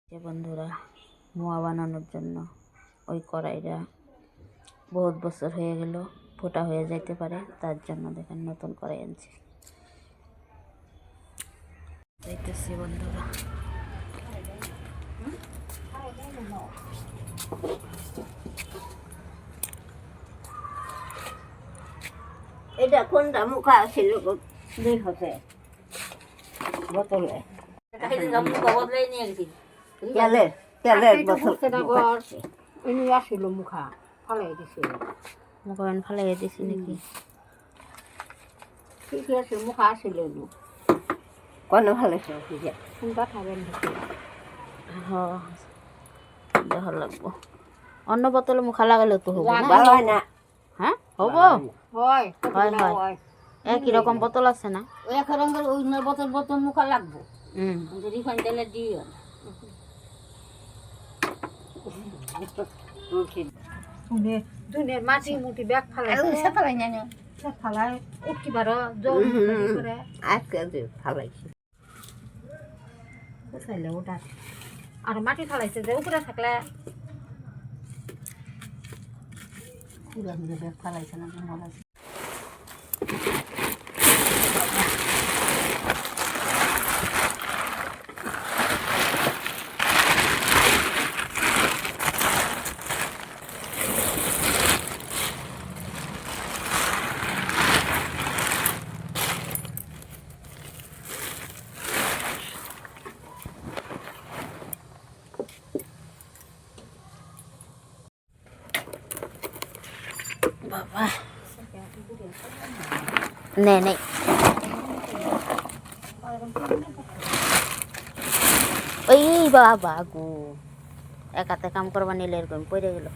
যে বন্ধুরা, মোয়া বানানোর জন্য ওই কড়াইটা বহুত বছর হয়ে গেল, ফোটা হয়ে যাইতে পারে, তার জন্য দেখেন নতুন কড়াই আনছি। দেখতেছি বন্ধুরা, এটা কোনটা মুখা ছিল দুই হতে বোতলে মুখা বদলাই নিয়ে গেছি। তেলের তেলের বোতল এনে আসিল মুখা ফালাই দিছিল মুখা ফালাই দিছি নাকি? ঠিকই আছে, মুখা আসিল কোনো ভালো কোনটা খাবেন হ্যাঁ, দেখা লাগবো। অন্য বোতলে মুখা লাগালেও তো হবো না? ভালো হয় না। হ্যাঁ হবো, হয় হয় হয়। একই রকম বোতল আছে না? ওই এক রঙের ওই বোতল বোতল মুখা লাগবো। হুম, রিফাইন তেলে দিও দুনের মাটি মুটি ব্যাগ ফালাই ফালাই না ফালাই উঠি পারো জল করে আজকে ফালাইছি চাইলে ওটা আর মাটি ফালাইছে যে উপরে থাকলে ব্যাগ ফালাইছে না ফালাইছে। বাবা নে নে, ওই বাবা গো, একাতে কাম করবা নিলে এরকম পড়ে গেল।